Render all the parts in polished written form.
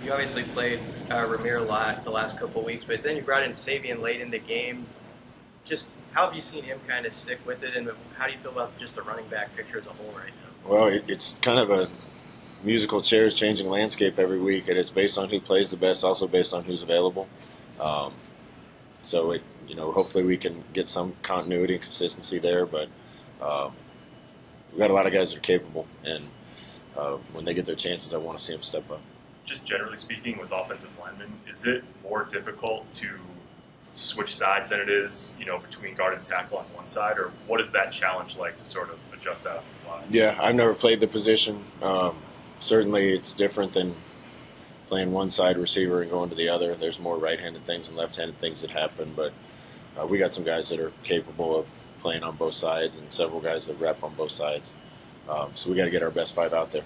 You obviously played Ramir a lot the last couple of weeks, but then you brought in Savion late in the game. Just how have you seen him kind of stick with it, and how do you feel about just the running back picture as a whole right now? Well, it's kind of a musical chairs changing landscape every week, and it's based on who plays the best, also based on who's available. So hopefully we can get some continuity and consistency there, but we've got a lot of guys that are capable, and when they get their chances, I want to see them step up. Just generally speaking, with offensive linemen, is it more difficult to switch sides than it is, between guard and tackle on one side, or what is that challenge like to sort of adjust that on the fly? Yeah, I've never played the position. Certainly it's different than playing one side receiver and going to the other. There's more right-handed things and left-handed things that happen, but we got some guys that are capable of playing on both sides and several guys that rep on both sides. So we got to get our best five out there.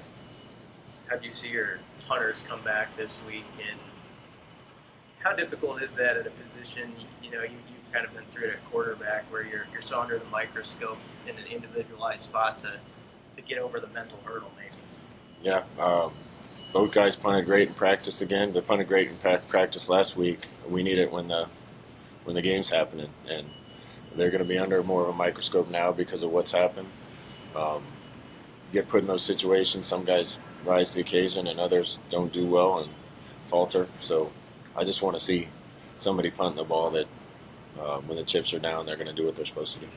How do you see your punters come back this week, and how difficult is that at a position, you've kind of been through it at quarterback where you're so under the microscope in an individualized spot to get over the mental hurdle maybe? Yeah, both guys punted great in practice again. They punted great in practice last week. We need it when the game's happening, and they're going to be under more of a microscope now because of what's happened. Get put in those situations. Some guys rise to the occasion, and others don't do well and falter. So I just want to see somebody punting the ball that when the chips are down, they're going to do what they're supposed to do.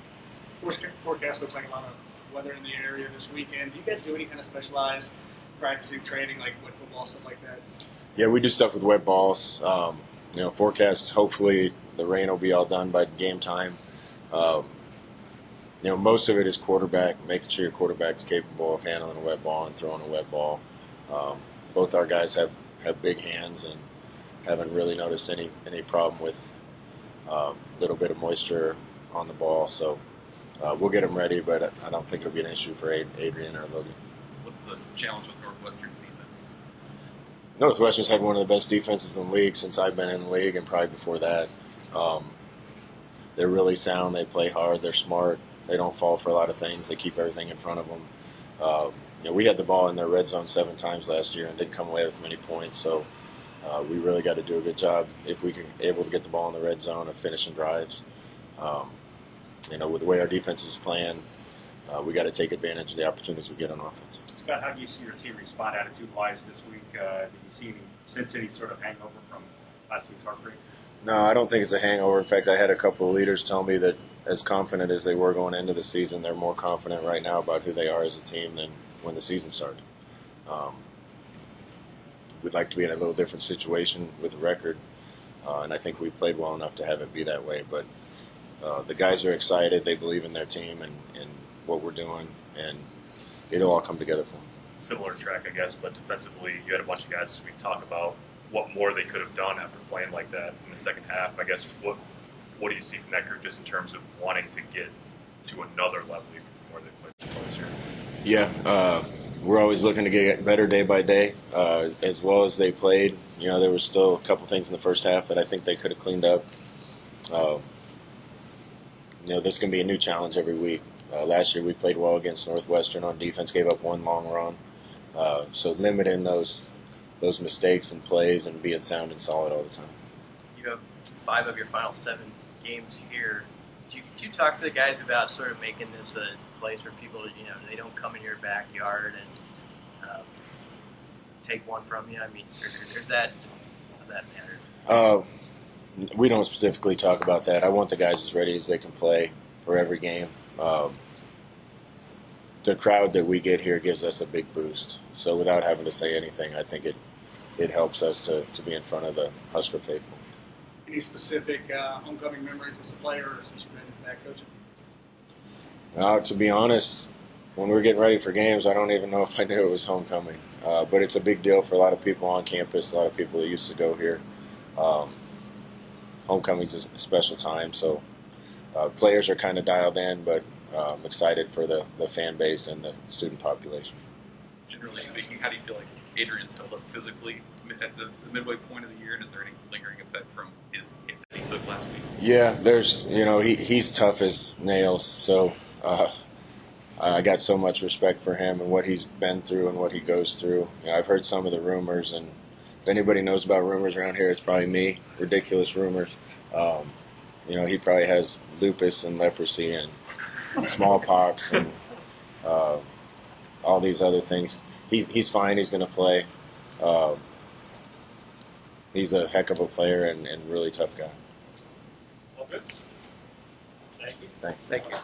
Forecast looks like a lot of weather in the area this weekend. Do you guys do any kind of specialized practicing, training, like with football, stuff like that? Yeah, we do stuff with wet balls. Forecast, hopefully the rain will be all done by game time. Most of it is quarterback, making sure your quarterback's capable of handling a wet ball and throwing a wet ball. Both our guys have big hands and haven't really noticed any problem with a little bit of moisture on the ball. So we'll get them ready, but I don't think it'll be an issue for Adrian or Logan. What's the challenge with Northwestern's defense? Northwestern's had one of the best defenses in the league since I've been in the league, and probably before that. They're really sound. They play hard. They're smart. They don't fall for a lot of things. They keep everything in front of them. We had the ball in their red zone 7 times last year and didn't come away with many points. So we really got to do a good job if we can able to get the ball in the red zone of finishing drives. With the way our defense is playing, we got to take advantage of the opportunities we get on offense. Scott, how do you see your team respond attitude-wise this week? Did you sense any sort of hangover from last week's Huskers? No, I don't think it's a hangover. In fact, I had a couple of leaders tell me that as confident as they were going into the season, they're more confident right now about who they are as a team than when the season started. We'd like to be in a little different situation with the record, and I think we played well enough to have it be that way. But the guys are excited. They believe in their team and what we're doing, and it'll all come together for them. Similar track, I guess, but defensively, you had a bunch of guys this week talk about what more they could have done after playing like that in the second half. I guess what do you see from that group just in terms of wanting to get to another level even more than they played closer? Yeah, we're always looking to get better day by day. As well as they played, there was still a couple things in the first half that I think they could have cleaned up. There's going to be a new challenge every week. Last year we played well against Northwestern on defense, gave up one long run. So limiting those mistakes and plays and being sound and solid all the time. You have 5 of your final 7 games here. Do you talk to the guys about sort of making this a place where people, they don't come in your backyard and take one from you? I mean, does that matter? We don't specifically talk about that. I want the guys as ready as they can play for every game. The crowd that we get here gives us a big boost. So without having to say anything, I think it helps us to be in front of the Husker faithful. Any specific homecoming memories as a player since you've been back coaching? To be honest, when we're getting ready for games, I don't even know if I knew it was homecoming. But it's a big deal for a lot of people on campus, a lot of people that used to go here. Homecoming's a special time, so players are kind of dialed in, but I'm excited for the fan base and the student population. Generally speaking, how do you feel like Adrian's held up physically at the midway point of the year, and is there any lingering effect from his hit that he took last week? Yeah, there's, he's tough as nails, so I got so much respect for him and what he's been through and what he goes through. I've heard some of the rumors, and if anybody knows about rumors around here, it's probably me. Ridiculous rumors. He probably has lupus and leprosy and smallpox and all these other things. He's fine. He's going to play. He's a heck of a player and really tough guy. All good. Thank you. Thanks. Thank you.